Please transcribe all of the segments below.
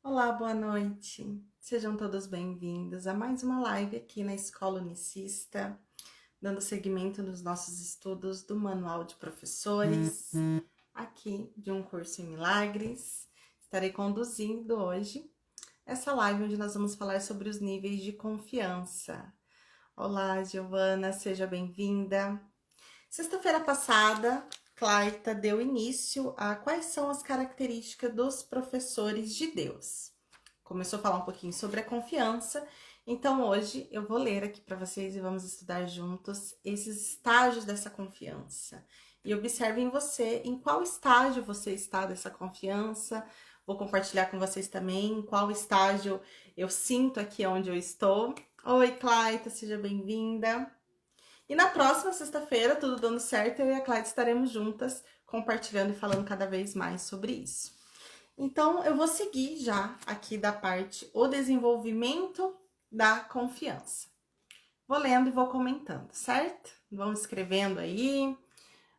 Olá, boa noite. Sejam todos bem-vindos a mais uma live aqui na Escola Unicista, dando seguimento nos nossos estudos do Manual de Professores, aqui de um curso em Milagres. Estarei conduzindo hoje essa live onde nós vamos falar sobre os níveis de confiança. Olá, Giovana, seja bem-vinda. Sexta-feira passada, Clarita deu início a quais são as características dos professores de Deus. Começou a falar um pouquinho sobre a confiança, então hoje eu vou ler aqui para vocês e vamos estudar juntos esses estágios dessa confiança. E observem você em qual estágio você está dessa confiança. Vou compartilhar com vocês também em qual estágio eu sinto aqui onde eu estou. Oi, Clarita, seja bem-vinda. E na próxima sexta-feira, tudo dando certo, eu e a Cláudia estaremos juntas compartilhando e falando cada vez mais sobre isso. Então, eu vou seguir já aqui da parte o desenvolvimento da confiança. Vou lendo e vou comentando, certo? Vão escrevendo aí,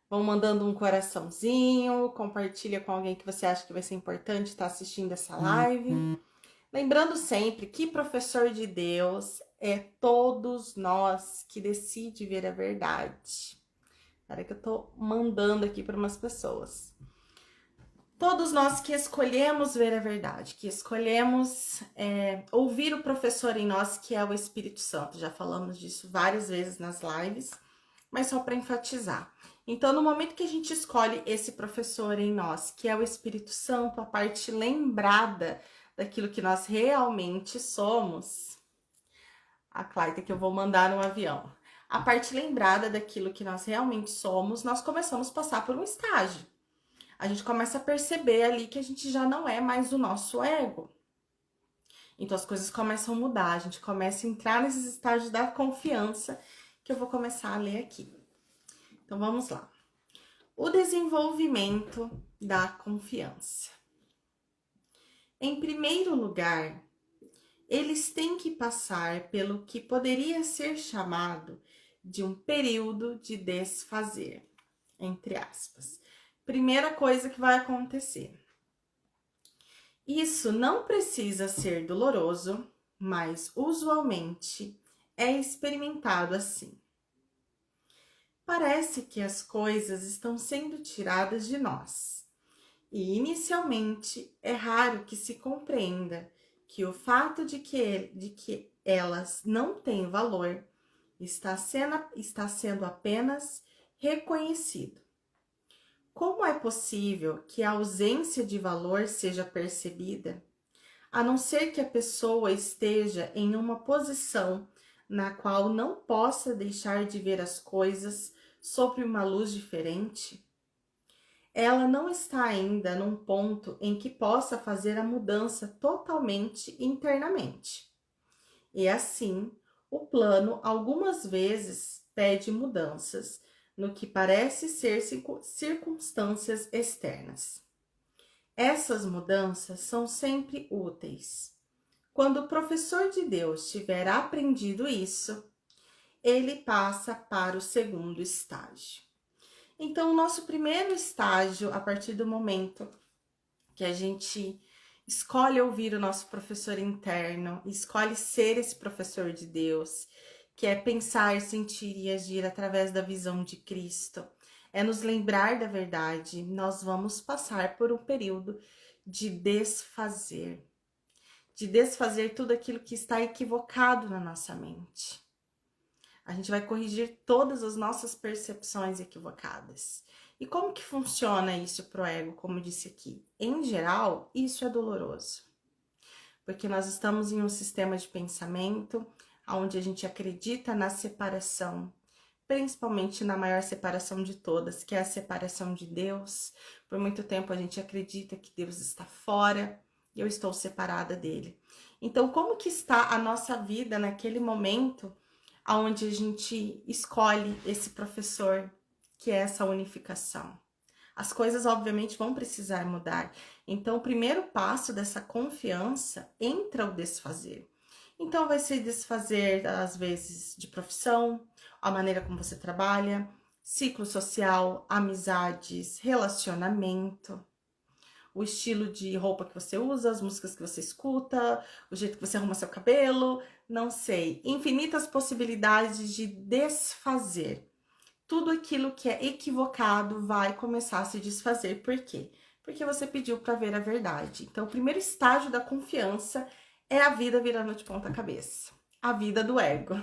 vão mandando um coraçãozinho, compartilha com alguém que você acha que vai ser importante estar assistindo essa live. Lembrando sempre que professor de Deus é todos nós que decide ver a verdade. Espera que eu tô mandando aqui para umas pessoas. Todos nós que escolhemos ver a verdade, que escolhemos ouvir o professor em nós, que é o Espírito Santo. Já falamos disso várias vezes nas lives, mas só para enfatizar. Então, no momento que a gente escolhe esse professor em nós, que é o Espírito Santo, a parte lembrada daquilo que nós realmente somos, a Clarita que eu vou mandar no avião. A parte lembrada daquilo que nós realmente somos, nós começamos a passar por um estágio. A gente começa a perceber ali que a gente já não é mais o nosso ego. Então as coisas começam a mudar, a gente começa a entrar nesses estágios da confiança que eu vou começar a ler aqui. Então vamos lá. O desenvolvimento da confiança. Em primeiro lugar, eles têm que passar pelo que poderia ser chamado de um período de desfazer, entre aspas. Primeira coisa que vai acontecer. Isso não precisa ser doloroso, mas usualmente é experimentado assim. Parece que as coisas estão sendo tiradas de nós. E inicialmente é raro que se compreenda que o fato de que elas não têm valor está sendo apenas reconhecido. Como é possível que a ausência de valor seja percebida, a não ser que a pessoa esteja em uma posição na qual não possa deixar de ver as coisas sob uma luz diferente? Ela não está ainda num ponto em que possa fazer a mudança totalmente internamente. E assim, o plano algumas vezes pede mudanças no que parece ser circunstâncias externas. Essas mudanças são sempre úteis. Quando o professor de Deus tiver aprendido isso, ele passa para o segundo estágio. Então, o nosso primeiro estágio, a partir do momento que a gente escolhe ouvir o nosso professor interno, escolhe ser esse professor de Deus, que é pensar, sentir e agir através da visão de Cristo, é nos lembrar da verdade, nós vamos passar por um período de desfazer tudo aquilo que está equivocado na nossa mente. A gente vai corrigir todas as nossas percepções equivocadas. E como que funciona isso pro ego, como eu disse aqui? Em geral, isso é doloroso. Porque nós estamos em um sistema de pensamento onde a gente acredita na separação, principalmente na maior separação de todas, que é a separação de Deus. Por muito tempo a gente acredita que Deus está fora e eu estou separada dele. Então, como que está a nossa vida naquele momento onde a gente escolhe esse professor, que é essa unificação? As coisas, obviamente, vão precisar mudar. Então, o primeiro passo dessa confiança entra o desfazer. Então, vai ser desfazer, às vezes, de profissão, a maneira como você trabalha, ciclo social, amizades, relacionamento. o estilo de roupa que você usa, as músicas que você escuta, o jeito que você arruma seu cabelo, não sei. Infinitas possibilidades de desfazer. Tudo aquilo que é equivocado vai começar a se desfazer. Por quê? Porque você pediu para ver a verdade. Então, o primeiro estágio da confiança é a vida virando de ponta cabeça. A vida do ego.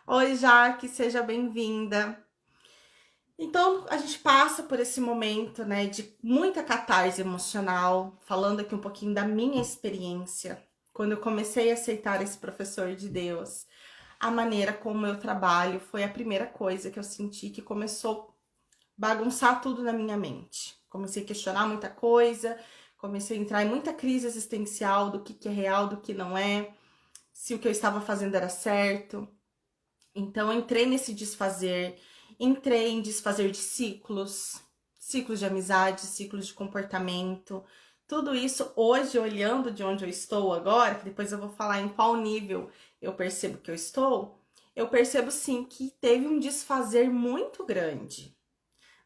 Oi, Jaque, seja bem-vinda. Então, a gente passa por esse momento, né, de muita catarse emocional, falando aqui um pouquinho da minha experiência, quando eu comecei a aceitar esse professor de Deus. A maneira como eu trabalho foi a primeira coisa que eu senti que começou a bagunçar tudo na minha mente. Comecei a questionar muita coisa, comecei a entrar em muita crise existencial do que é real, do que não é, se o que eu estava fazendo era certo. Então, eu entrei nesse desfazer, entrei em desfazer de ciclos, ciclos de amizade, ciclos de comportamento. Tudo isso, hoje, olhando de onde eu estou agora, que depois eu vou falar em qual nível eu percebo que eu percebo sim que teve um desfazer muito grande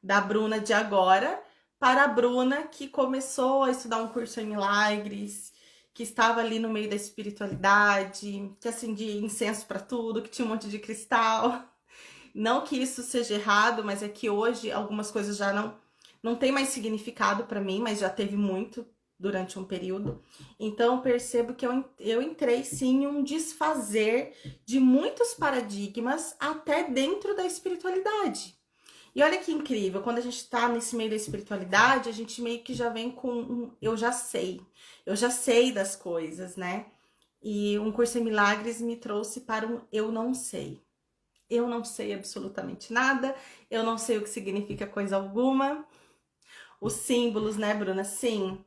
da Bruna de agora para a Bruna que começou a estudar um curso em milagres, que estava ali no meio da espiritualidade, que acendia incenso para tudo, que tinha um monte de cristal. Não que isso seja errado, mas é que hoje algumas coisas já não tem mais significado para mim, mas já teve muito durante um período. Então eu percebo que eu entrei sim em um desfazer de muitos paradigmas até dentro da espiritualidade. E olha que incrível, quando a gente tá nesse meio da espiritualidade, a gente meio que já vem com eu já sei das coisas, né? E um curso em milagres me trouxe para um eu não sei. Eu não sei absolutamente nada, eu não sei o que significa coisa alguma. Os símbolos, né, Bruna? Sim.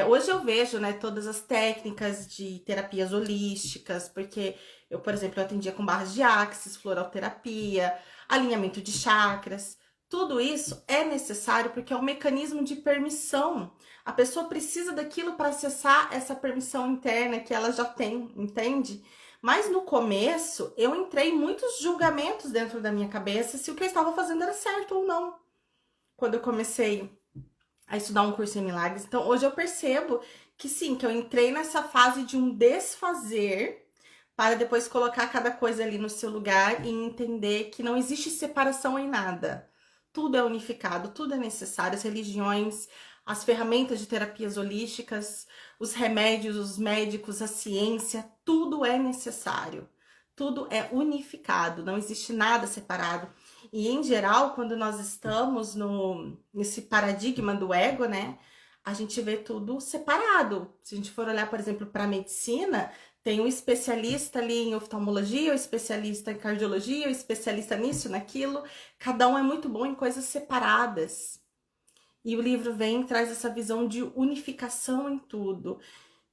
Hoje eu vejo, né, todas as técnicas de terapias holísticas, porque eu, por exemplo, eu atendia com barras de axis, floralterapia, alinhamento de chakras. Tudo isso é necessário porque é um mecanismo de permissão. A pessoa precisa daquilo para acessar essa permissão interna que ela já tem, entende? Mas no começo, eu entrei em muitos julgamentos dentro da minha cabeça se o que eu estava fazendo era certo ou não. Quando eu comecei a estudar um curso em milagres. Então, hoje eu percebo que sim, que eu entrei nessa fase de um desfazer para depois colocar cada coisa ali no seu lugar e entender que não existe separação em nada. Tudo é unificado, tudo é necessário. As religiões, as ferramentas de terapias holísticas, os remédios, os médicos, a ciência, tudo é necessário. Tudo é unificado, não existe nada separado. E em geral, quando nós estamos nesse paradigma do ego, né, a gente vê tudo separado. Se a gente for olhar, por exemplo, para a medicina, tem um especialista ali em oftalmologia, o especialista em cardiologia, o especialista nisso, naquilo. Cada um é muito bom em coisas separadas. E o livro vem e traz essa visão de unificação em tudo.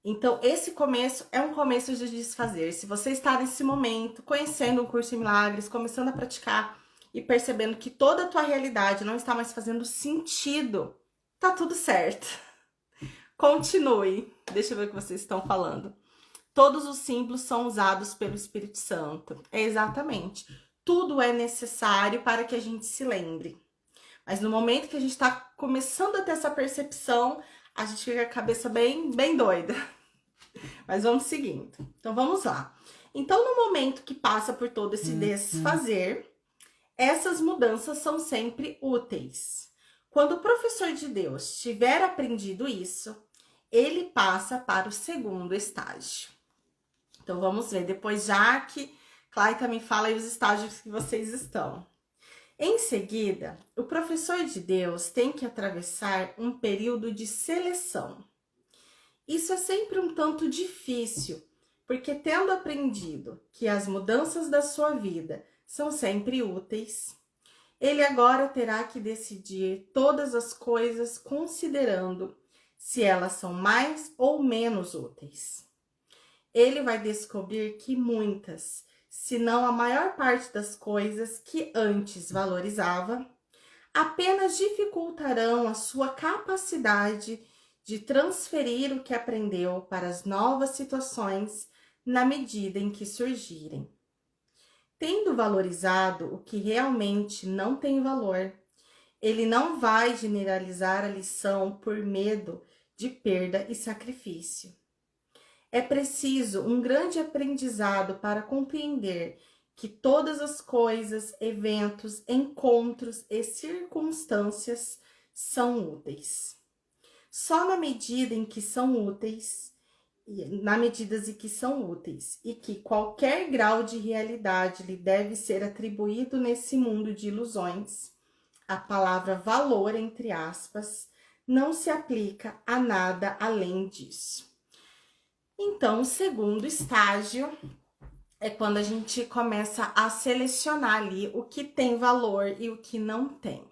Então, esse começo é um começo de desfazer. Se você está nesse momento, conhecendo o curso em milagres, começando a praticar e percebendo que toda a tua realidade não está mais fazendo sentido, tá tudo certo. Continue. Deixa eu ver o que vocês estão falando. Todos os símbolos são usados pelo Espírito Santo. É exatamente. Tudo é necessário para que a gente se lembre. Mas no momento que a gente está começando a ter essa percepção, a gente fica com a cabeça bem doida. Mas vamos seguindo. Então vamos lá. Então, no momento que passa por todo esse desfazer, essas mudanças são sempre úteis. Quando o professor de Deus tiver aprendido isso, ele passa para o segundo estágio. Então vamos ver. Depois, Jaque, Clay também fala aí os estágios que vocês estão. Em seguida, o professor de Deus tem que atravessar um período de seleção. Isso é sempre um tanto difícil, porque tendo aprendido que as mudanças da sua vida são sempre úteis, ele agora terá que decidir todas as coisas considerando se elas são mais ou menos úteis. Ele vai descobrir que muitas, se não a maior parte das coisas que antes valorizava, apenas dificultarão a sua capacidade de transferir o que aprendeu para as novas situações na medida em que surgirem. Tendo valorizado o que realmente não tem valor, ele não vai generalizar a lição por medo de perda e sacrifício. É preciso um grande aprendizado para compreender que todas as coisas, eventos, encontros e circunstâncias são úteis. Só na medida em que são úteis, e que qualquer grau de realidade lhe deve ser atribuído nesse mundo de ilusões, a palavra valor, entre aspas, não se aplica a nada além disso. Então, o segundo estágio é quando a gente começa a selecionar ali o que tem valor e o que não tem.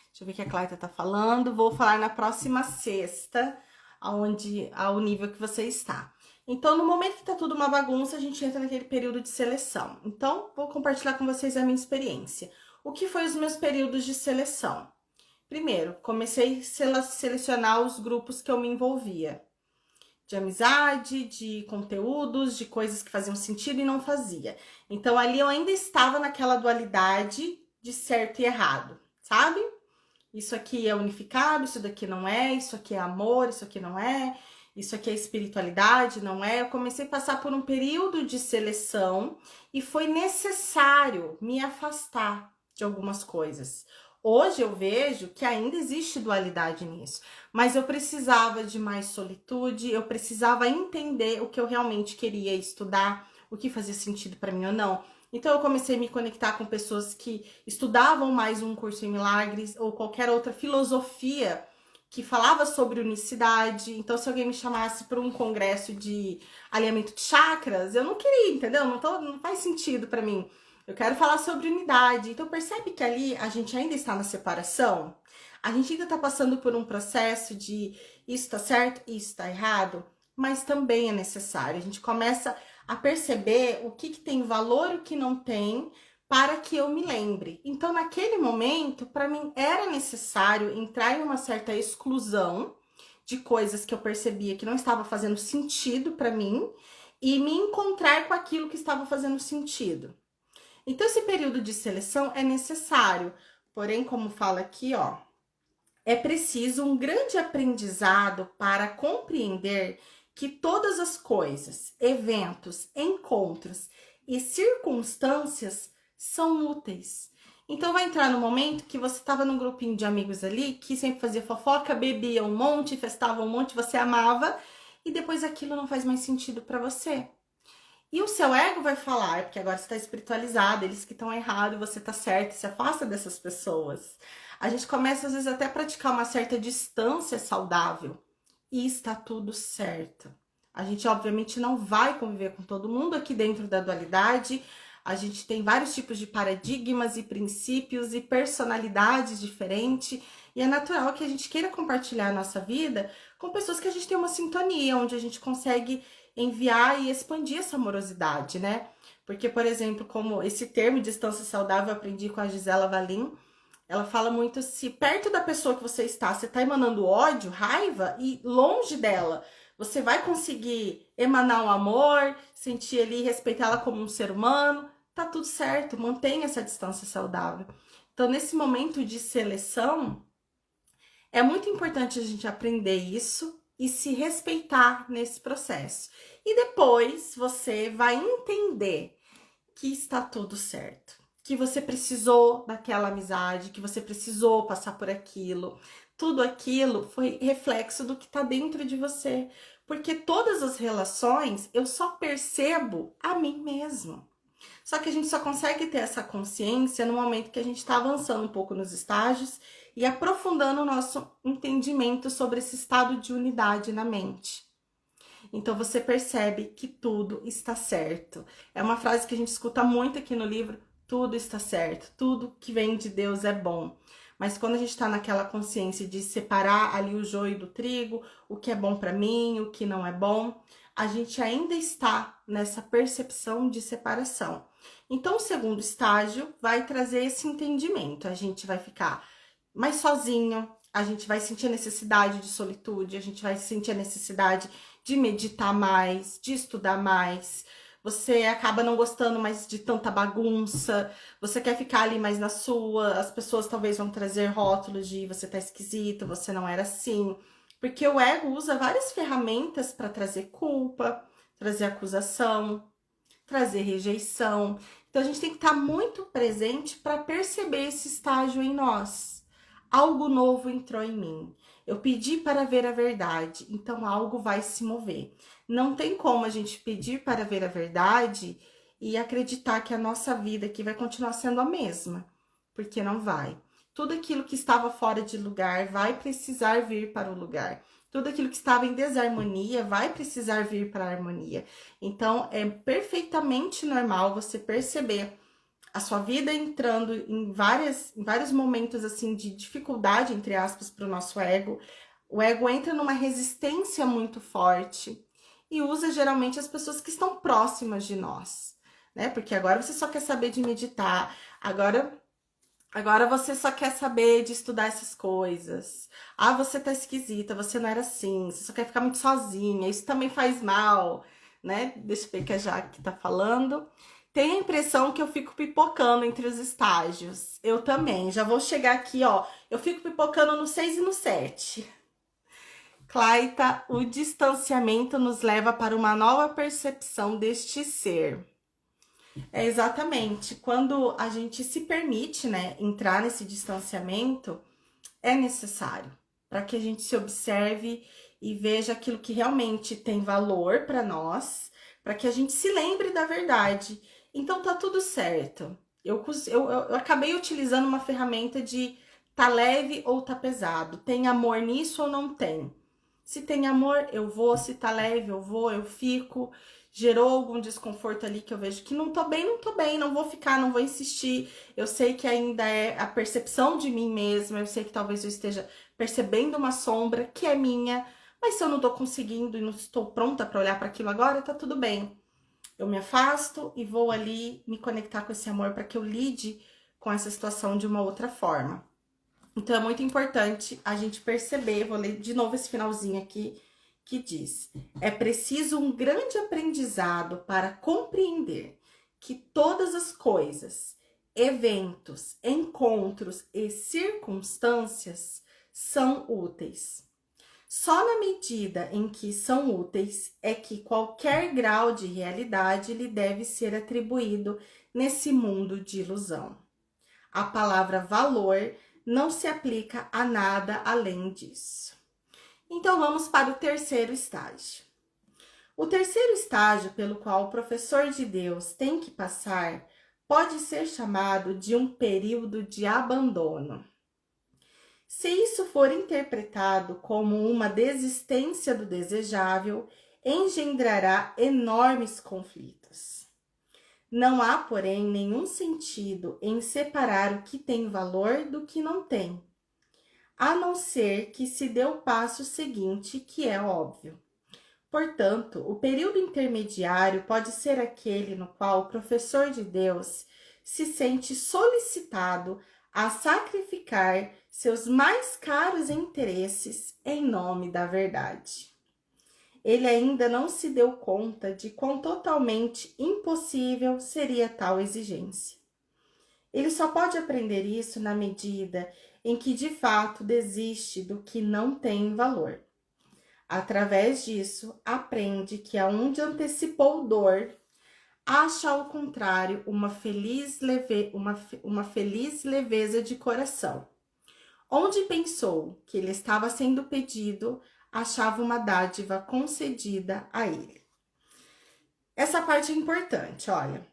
Deixa eu ver o que a Cláudia tá falando. Vou falar na próxima sexta, ao nível que você está. Então, no momento que tá tudo uma bagunça, a gente entra naquele período de seleção. Então, vou compartilhar com vocês a minha experiência. O que foi os meus períodos de seleção? Primeiro, comecei a selecionar os grupos que eu me envolvia. De amizade, de conteúdos, de coisas que faziam sentido e não fazia. Então, ali eu ainda estava naquela dualidade de certo e errado, sabe? Isso aqui é unificado, isso daqui não é, isso aqui é amor, isso aqui não é, isso aqui é espiritualidade, não é. Eu comecei a passar por um período de seleção e foi necessário me afastar de algumas coisas. Hoje eu vejo que ainda existe dualidade nisso, mas eu precisava de mais solitude, eu precisava entender o que eu realmente queria estudar, o que fazia sentido para mim ou não. Então eu comecei a me conectar com pessoas que estudavam mais um curso em milagres ou qualquer outra filosofia que falava sobre unicidade. Então se alguém me chamasse para um congresso de alinhamento de chakras, eu não queria, entendeu? Não faz sentido para mim. Eu quero falar sobre unidade. Então percebe que ali a gente ainda está na separação? A gente ainda está passando por um processo de isso tá certo, isso tá errado, mas também é necessário. A gente começa a perceber o que tem valor e o que não tem, para que eu me lembre. Então, naquele momento, para mim era necessário entrar em uma certa exclusão de coisas que eu percebia que não estava fazendo sentido para mim e me encontrar com aquilo que estava fazendo sentido. Então, esse período de seleção é necessário, porém, como fala aqui, ó, é preciso um grande aprendizado para compreender que todas as coisas, eventos, encontros e circunstâncias são úteis. Então, vai entrar no momento que você estava num grupinho de amigos ali, que sempre fazia fofoca, bebia um monte, festava um monte, você amava, e depois aquilo não faz mais sentido para você. E o seu ego vai falar, porque agora você está espiritualizado, eles que estão errados, você está certo, se afasta dessas pessoas. A gente começa, às vezes, até a praticar uma certa distância saudável. E está tudo certo. A gente, obviamente, não vai conviver com todo mundo aqui dentro da dualidade. A gente tem vários tipos de paradigmas e princípios e personalidades diferentes. E é natural que a gente queira compartilhar a nossa vida com pessoas que a gente tem uma sintonia, onde a gente consegue enviar e expandir essa amorosidade, né? Porque, por exemplo, como esse termo distância saudável eu aprendi com a Gisela Valim, ela fala muito se perto da pessoa que você está emanando ódio, raiva, e longe dela, você vai conseguir emanar um amor, sentir ali, respeitá-la como um ser humano, tá tudo certo, mantenha essa distância saudável. Então, nesse momento de seleção, é muito importante a gente aprender isso e se respeitar nesse processo. E depois você vai entender que está tudo certo, que você precisou daquela amizade, que você precisou passar por aquilo. Tudo aquilo foi reflexo do que está dentro de você. Porque todas as relações eu só percebo a mim mesmo. Só que a gente só consegue ter essa consciência no momento que a gente está avançando um pouco nos estágios e aprofundando o nosso entendimento sobre esse estado de unidade na mente. Então você percebe que tudo está certo. É uma frase que a gente escuta muito aqui no livro, tudo está certo, tudo que vem de Deus é bom. Mas quando a gente está naquela consciência de separar ali o joio do trigo, o que é bom para mim, o que não é bom, a gente ainda está nessa percepção de separação. Então o segundo estágio vai trazer esse entendimento. A gente vai ficar mais sozinho, a gente vai sentir a necessidade de solitude, a gente vai sentir a necessidade de meditar mais, de estudar mais. Você acaba não gostando mais de tanta bagunça, você quer ficar ali mais na sua, as pessoas talvez vão trazer rótulos de você tá esquisito, você não era assim, Porque o ego usa várias ferramentas para trazer culpa, trazer acusação, trazer rejeição. Então a gente tem que estar muito presente para perceber esse estágio em nós. Algo novo entrou em mim. Eu pedi para ver a verdade, então algo vai se mover. Não tem como a gente pedir para ver a verdade e acreditar que a nossa vida aqui vai continuar sendo a mesma, porque não vai. Tudo aquilo que estava fora de lugar vai precisar vir para o lugar. Tudo aquilo que estava em desarmonia vai precisar vir para a harmonia. Então, é perfeitamente normal você perceber a sua vida entrando em vários momentos assim de dificuldade, entre aspas, para o nosso ego. O ego entra numa resistência muito forte e usa geralmente as pessoas que estão próximas de nós, né? Porque agora você só quer saber de meditar, agora você só quer saber de estudar essas coisas. Ah, você tá esquisita, você não era assim, você só quer ficar muito sozinha, isso também faz mal, né? Deixa eu ver que a Jaque tá falando. Tem a impressão que eu fico pipocando entre os estágios. Eu também, já vou chegar aqui, ó. Eu fico pipocando no 6 e no 7. Claita, o distanciamento nos leva para uma nova percepção deste ser. É exatamente. Quando a gente se permite, né, entrar nesse distanciamento, é necessário para que a gente se observe e veja aquilo que realmente tem valor para nós, para que a gente se lembre da verdade. Então tá tudo certo. Eu acabei utilizando uma ferramenta de tá leve ou tá pesado, tem amor nisso ou não tem. Se tem amor, eu vou, se tá leve, eu vou, eu fico. Gerou algum desconforto ali que eu vejo que não tô bem, não vou ficar, não vou insistir. Eu sei que ainda é a percepção de mim mesma, eu sei que talvez eu esteja percebendo uma sombra que é minha, mas se eu não tô conseguindo e não estou pronta para olhar para aquilo agora, tá tudo bem. Eu me afasto e vou ali me conectar com esse amor para que eu lide com essa situação de uma outra forma. Então é muito importante a gente perceber, vou ler de novo esse finalzinho aqui, que diz: é preciso um grande aprendizado para compreender que todas as coisas, eventos, encontros e circunstâncias são úteis. Só na medida em que são úteis é que qualquer grau de realidade lhe deve ser atribuído nesse mundo de ilusão. A palavra valor não se aplica a nada além disso. Então vamos para o terceiro estágio. O terceiro estágio pelo qual o professor de Deus tem que passar pode ser chamado de um período de abandono. Se isso for interpretado como uma desistência do desejável, engendrará enormes conflitos. Não há, porém, nenhum sentido em separar o que tem valor do que não tem, a não ser que se dê o passo seguinte, que é óbvio. Portanto, o período intermediário pode ser aquele no qual o professor de Deus se sente solicitado a sacrificar seus mais caros interesses em nome da verdade. Ele ainda não se deu conta de quão totalmente impossível seria tal exigência. Ele só pode aprender isso na medida em que de fato desiste do que não tem valor. Através disso, aprende que aonde antecipou dor, acha ao contrário uma feliz leveza de coração. Onde pensou que ele estava sendo pedido, achava uma dádiva concedida a ele. Essa parte é importante, olha.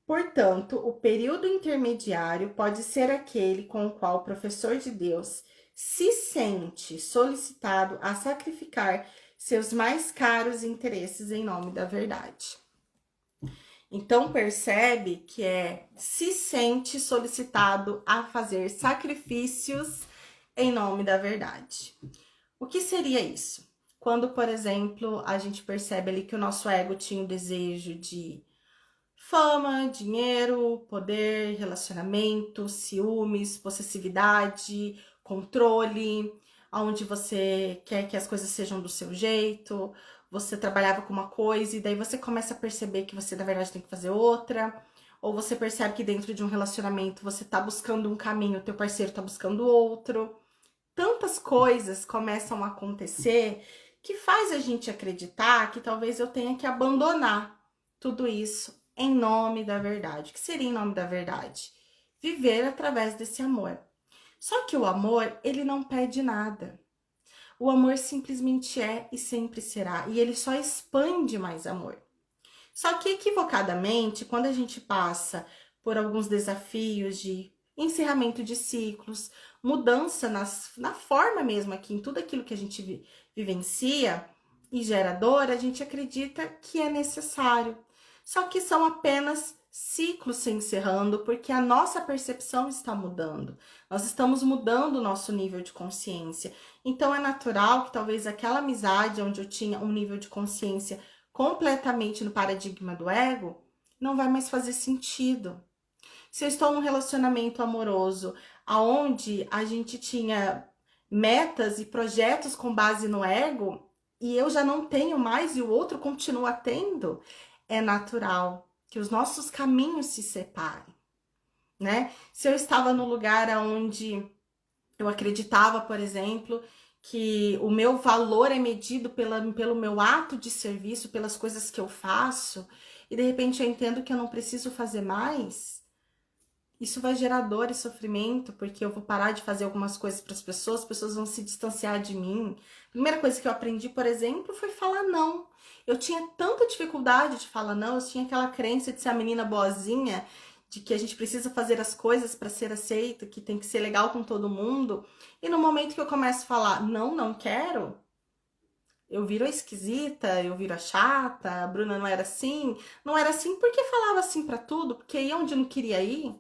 Portanto, o período intermediário pode ser aquele com o qual o professor de Deus se sente solicitado a sacrificar seus mais caros interesses em nome da verdade. Então, percebe que se sente solicitado a fazer sacrifícios em nome da verdade. O que seria isso? Quando, por exemplo, a gente percebe ali que o nosso ego tinha o desejo de fama, dinheiro, poder, relacionamento, ciúmes, possessividade, controle, onde você quer que as coisas sejam do seu jeito, você trabalhava com uma coisa e daí você começa a perceber que você na verdade tem que fazer outra, ou você percebe que dentro de um relacionamento você tá buscando um caminho, o teu parceiro tá buscando outro. tantas coisas começam a acontecer que faz a gente acreditar que talvez eu tenha que abandonar tudo isso em nome da verdade. O que seria em nome da verdade? Viver através desse amor. Só que o amor, ele não pede nada. O amor simplesmente é e sempre será. E ele só expande mais amor. Só que equivocadamente, quando a gente passa por alguns desafios de encerramento de ciclos, mudança na forma mesmo aqui, em tudo aquilo que a gente vivencia e gera dor, a gente acredita que é necessário. Só que são apenas ciclos se encerrando, porque a nossa percepção está mudando. Nós estamos mudando o nosso nível de consciência. Então é natural que talvez aquela amizade onde eu tinha um nível de consciência completamente no paradigma do ego, não vai mais fazer sentido. Se eu estou num relacionamento amoroso aonde a gente tinha metas e projetos com base no ego e eu já não tenho mais e o outro continua tendo, é natural que os nossos caminhos se separem, né? Se eu estava no lugar onde eu acreditava, por exemplo, que o meu valor é medido pelo meu ato de serviço, pelas coisas que eu faço, e de repente eu entendo que eu não preciso fazer mais, isso vai gerar dor e sofrimento, porque eu vou parar de fazer algumas coisas para as pessoas vão se distanciar de mim. A primeira coisa que eu aprendi, por exemplo, foi falar não. Eu tinha tanta dificuldade de falar não, eu tinha aquela crença de ser a menina boazinha, de que a gente precisa fazer as coisas para ser aceito, que tem que ser legal com todo mundo. E no momento que eu começo a falar não, não quero, eu viro a esquisita, eu viro a chata, a Bruna não era assim. Não era assim porque falava assim para tudo, porque ia onde não queria ir.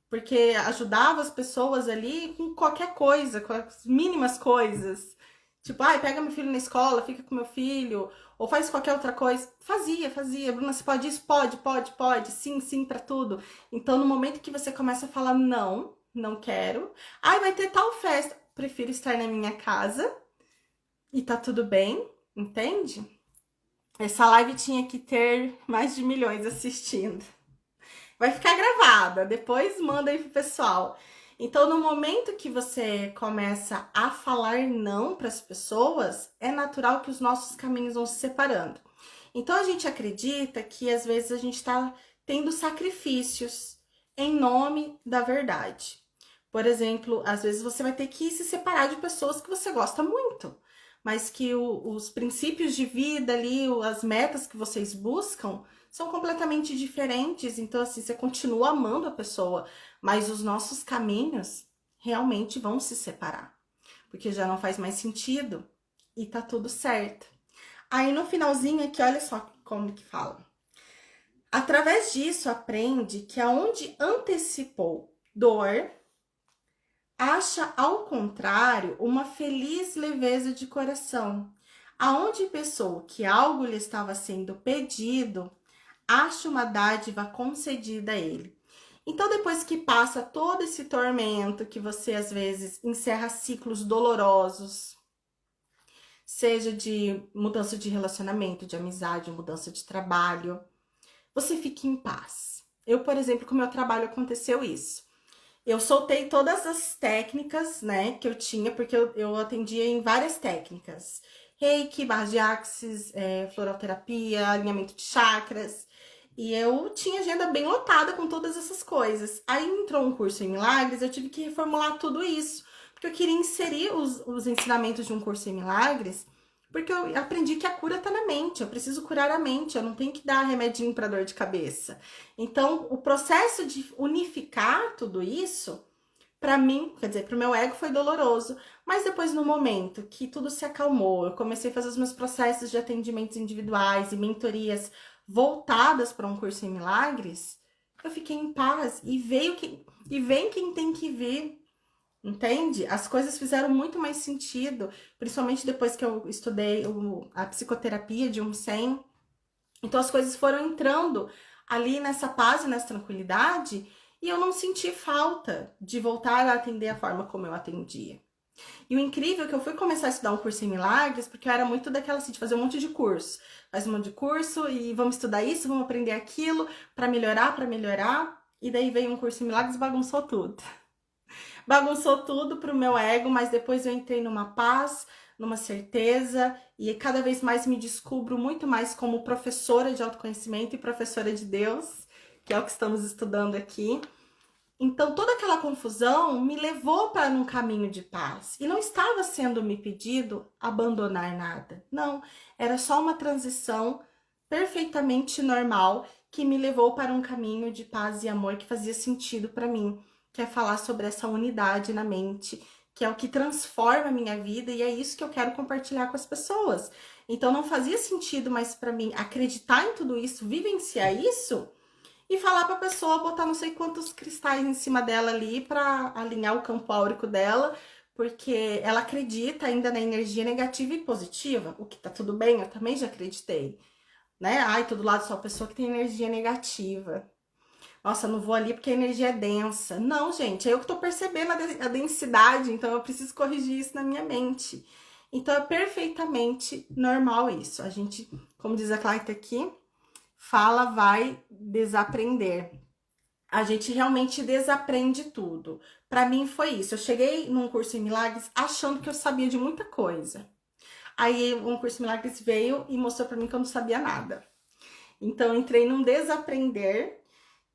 Porque ajudava as pessoas ali com qualquer coisa, com as mínimas coisas. Tipo, ai, pega meu filho na escola, fica com meu filho, ou faz qualquer outra coisa. Fazia. Bruna, você pode isso? Pode. Sim, sim, pra tudo. Então, no momento que você começa a falar não, não quero. Ai, vai ter tal festa. Prefiro estar na minha casa e tá tudo bem, entende? Essa live tinha que ter mais de milhões assistindo. Vai ficar gravada, depois manda aí pro pessoal. Então, no momento que você começa a falar não para as pessoas, é natural que os nossos caminhos vão se separando. Então, a gente acredita que às vezes a gente está tendo sacrifícios em nome da verdade. Por exemplo, às vezes você vai ter que se separar de pessoas que você gosta muito, mas que os princípios de vida ali, as metas que vocês buscam, são completamente diferentes. Então, assim, você continua amando a pessoa, mas os nossos caminhos realmente vão se separar, porque já não faz mais sentido e tá tudo certo. Aí no finalzinho aqui, olha só como que fala. Através disso, aprende que aonde antecipou dor, acha ao contrário uma feliz leveza de coração. Aonde pensou que algo lhe estava sendo pedido, acha uma dádiva concedida a ele. Então, depois que passa todo esse tormento, que você às vezes encerra ciclos dolorosos, seja de mudança de relacionamento, de amizade, mudança de trabalho, você fica em paz. Eu, por exemplo, com o meu trabalho aconteceu isso. Eu soltei todas as técnicas, né, que eu tinha, porque eu atendia em várias técnicas. Reiki, barras de axis, floroterapia, alinhamento de chakras. E eu tinha agenda bem lotada com todas essas coisas. Aí entrou um curso em milagres, eu tive que reformular tudo isso. Porque eu queria inserir os ensinamentos de um curso em milagres, porque eu aprendi que a cura tá na mente. Eu preciso curar a mente, eu não tenho que dar remedinho para dor de cabeça. Então, o processo de unificar tudo isso, para mim, quer dizer, pro meu ego foi doloroso, mas depois no momento que tudo se acalmou, eu comecei a fazer os meus processos de atendimentos individuais e mentorias voltadas para um curso em milagres, eu fiquei em paz e vem quem tem que vir, entende? As coisas fizeram muito mais sentido, principalmente depois que eu estudei a psicoterapia de 100. Então as coisas foram entrando ali nessa paz e nessa tranquilidade e eu não senti falta de voltar a atender a forma como eu atendia. E o incrível é que eu fui começar a estudar um curso em milagres, porque eu era muito daquela assim, de fazer um monte de curso. Faz um monte de curso e vamos estudar isso, vamos aprender aquilo para melhorar. E daí veio um curso em milagres e bagunçou tudo. bagunçou tudo pro meu ego, mas depois eu entrei numa paz, numa certeza, e cada vez mais me descubro muito mais como professora de autoconhecimento e professora de Deus, que é o que estamos estudando aqui. Então, toda aquela confusão me levou para um caminho de paz. E não estava sendo me pedido abandonar nada. Não, era só uma transição perfeitamente normal que me levou para um caminho de paz e amor que fazia sentido para mim, que é falar sobre essa unidade na mente, que é o que transforma a minha vida e é isso que eu quero compartilhar com as pessoas. Então, não fazia sentido mais para mim acreditar em tudo isso, vivenciar isso e falar para a pessoa botar não sei quantos cristais em cima dela ali para alinhar o campo áurico dela, porque ela acredita ainda na energia negativa e positiva, o que tá tudo bem, eu também já acreditei, né? Ai, todo lado só pessoa que tem energia negativa. Nossa, não vou ali porque a energia é densa. Não, gente, é eu que tô percebendo a densidade, então eu preciso corrigir isso na minha mente. Então é perfeitamente normal isso. A gente, como diz a Clayton aqui, fala, vai desaprender. A gente realmente desaprende tudo. Para mim foi isso. Eu cheguei num curso em Milagres achando que eu sabia de muita coisa. Aí um curso em Milagres veio e mostrou para mim que eu não sabia nada. Então eu entrei num desaprender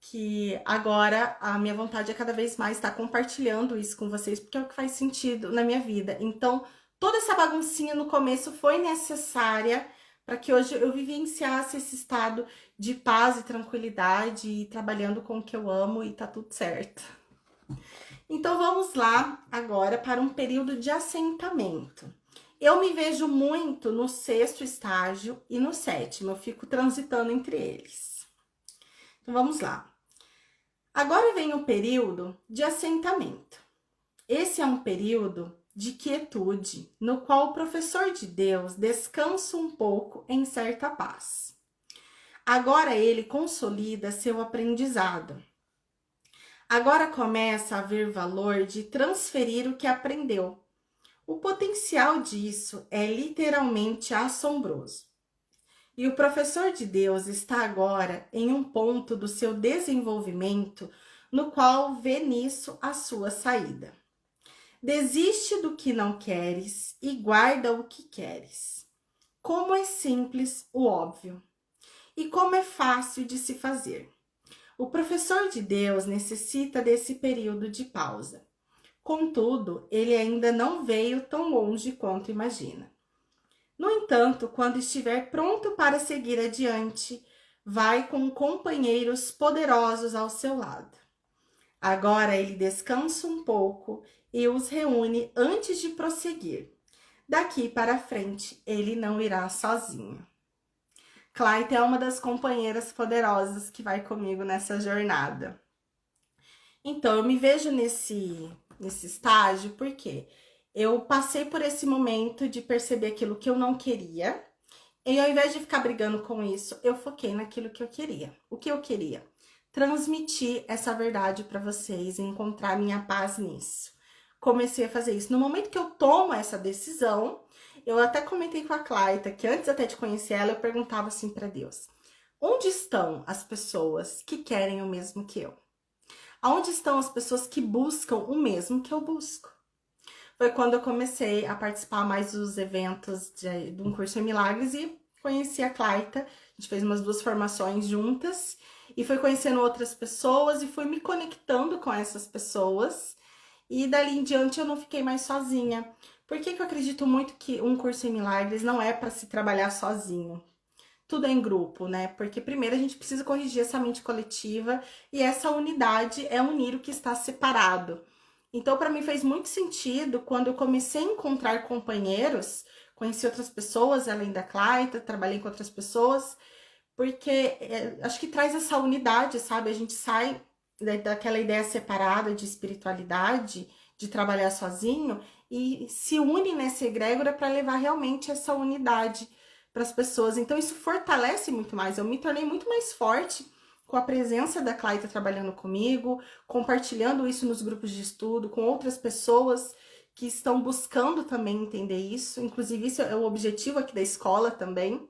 que agora a minha vontade é cada vez mais estar compartilhando isso com vocês, porque é o que faz sentido na minha vida. Então, toda essa baguncinha no começo foi necessária para que hoje eu vivenciasse esse estado de paz e tranquilidade e trabalhando com o que eu amo e tá tudo certo. Então vamos lá agora para um período de assentamento. Eu me vejo muito no 6º estágio e no 7º, eu fico transitando entre eles. Então vamos lá. Agora vem o período de assentamento. Esse é um período de quietude, no qual o professor de Deus descansa um pouco em certa paz. Agora ele consolida seu aprendizado. Agora começa a haver valor de transferir o que aprendeu. O potencial disso é literalmente assombroso. E o professor de Deus está agora em um ponto do seu desenvolvimento no qual vê nisso a sua saída. Desiste do que não queres e guarda o que queres. Como é simples o óbvio. E como é fácil de se fazer. O professor de Deus necessita desse período de pausa. Contudo, ele ainda não veio tão longe quanto imagina. No entanto, quando estiver pronto para seguir adiante, vai com companheiros poderosos ao seu lado. Agora ele descansa um pouco e os reúne antes de prosseguir. Daqui para frente, ele não irá sozinho. Clayton é uma das companheiras poderosas que vai comigo nessa jornada. Então, eu me vejo nesse estágio porque eu passei por esse momento de perceber aquilo que eu não queria. E ao invés de ficar brigando com isso, eu foquei naquilo que eu queria. O que eu queria? Transmitir essa verdade para vocês e encontrar minha paz nisso. Comecei a fazer isso. No momento que eu tomo essa decisão, eu até comentei com a Clayton, que antes até de conhecer ela, eu perguntava assim para Deus: onde estão as pessoas que querem o mesmo que eu? Aonde estão as pessoas que buscam o mesmo que eu busco? Foi quando eu comecei a participar mais dos eventos de um curso em Milagres e conheci a Clayton. A gente fez umas 2 formações juntas e foi conhecendo outras pessoas e fui me conectando com essas pessoas. E dali em diante eu não fiquei mais sozinha. Por que eu acredito muito que um curso em Milagres não é para se trabalhar sozinho? Tudo é em grupo, né? Porque primeiro a gente precisa corrigir essa mente coletiva e essa unidade é unir o que está separado. Então, para mim fez muito sentido quando eu comecei a encontrar companheiros, conheci outras pessoas além da Clayton, trabalhei com outras pessoas, porque acho que traz essa unidade, sabe? A gente sai daquela ideia separada de espiritualidade, de trabalhar sozinho e se une nessa egrégora para levar realmente essa unidade para as pessoas. Então isso fortalece muito mais. Eu me tornei muito mais forte com a presença da Clayton trabalhando comigo, compartilhando isso nos grupos de estudo, com outras pessoas que estão buscando também entender isso. Inclusive, isso é o objetivo aqui da escola também,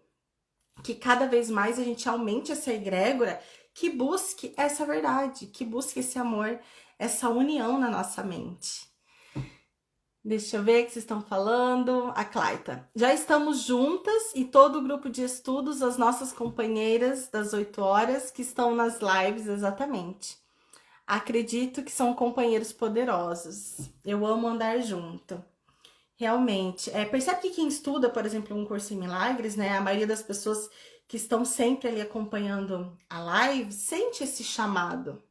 que cada vez mais a gente aumente essa egrégora que busque essa verdade, que busque esse amor, essa união na nossa mente. Deixa eu ver o que vocês estão falando. A Claita. Já estamos juntas e todo o grupo de estudos, as nossas companheiras das 8 horas que estão nas lives, exatamente. Acredito que são companheiros poderosos. Eu amo andar junto. Realmente. Percebe que quem estuda, por exemplo, um curso em milagres, né? A maioria das pessoas que estão sempre ali acompanhando a live sente esse chamado.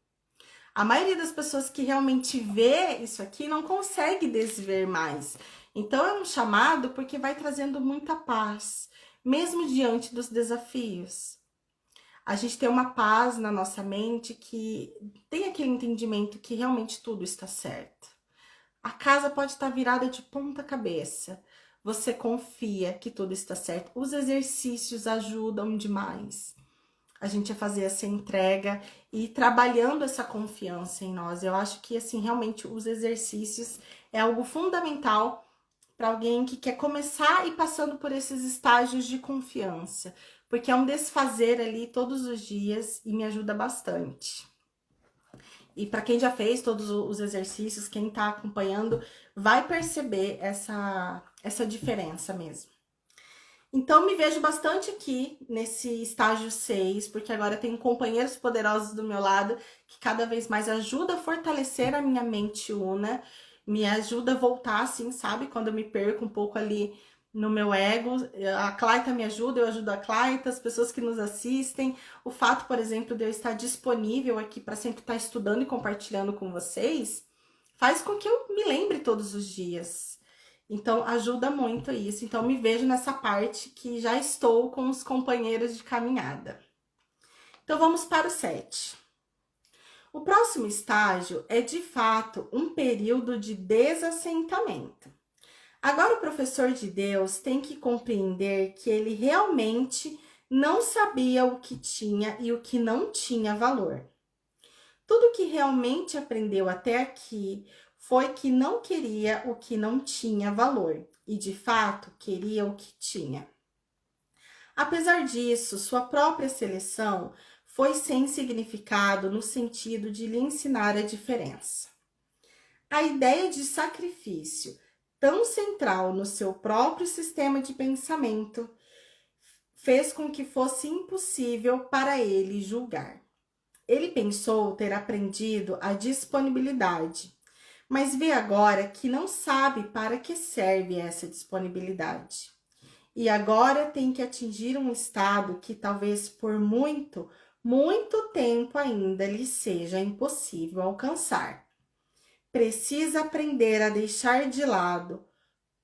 A maioria das pessoas que realmente vê isso aqui não consegue desver mais. Então é um chamado porque vai trazendo muita paz, mesmo diante dos desafios. A gente tem uma paz na nossa mente que tem aquele entendimento que realmente tudo está certo. A casa pode estar virada de ponta cabeça. Você confia que tudo está certo. Os exercícios ajudam demais a gente a fazer essa entrega e trabalhando essa confiança em nós. Eu acho que, assim, realmente os exercícios é algo fundamental para alguém que quer começar e passando por esses estágios de confiança, porque é um desfazer ali todos os dias e me ajuda bastante. E para quem já fez todos os exercícios, quem está acompanhando, vai perceber essa diferença mesmo. Então, me vejo bastante aqui nesse estágio 6, porque agora tenho companheiros poderosos do meu lado que cada vez mais ajuda a fortalecer a minha mente una, me ajuda a voltar, assim, sabe? Quando eu me perco um pouco ali no meu ego, a Claita me ajuda, eu ajudo a Claita, as pessoas que nos assistem. O fato, por exemplo, de eu estar disponível aqui para sempre estar estudando e compartilhando com vocês, faz com que eu me lembre todos os dias. Então, ajuda muito isso. Então, me vejo nessa parte que já estou com os companheiros de caminhada. Então, vamos para o 7. O próximo estágio é, de fato, um período de desassentamento. Agora, o professor de Deus tem que compreender que ele realmente não sabia o que tinha e o que não tinha valor. Tudo que realmente aprendeu até aqui foi que não queria o que não tinha valor e, de fato, queria o que tinha. Apesar disso, sua própria seleção foi sem significado no sentido de lhe ensinar a diferença. A ideia de sacrifício, tão central no seu próprio sistema de pensamento, fez com que fosse impossível para ele julgar. Ele pensou ter aprendido a disponibilidade, mas vê agora que não sabe para que serve essa disponibilidade. E agora tem que atingir um estado que talvez por muito, muito tempo ainda lhe seja impossível alcançar. Precisa aprender a deixar de lado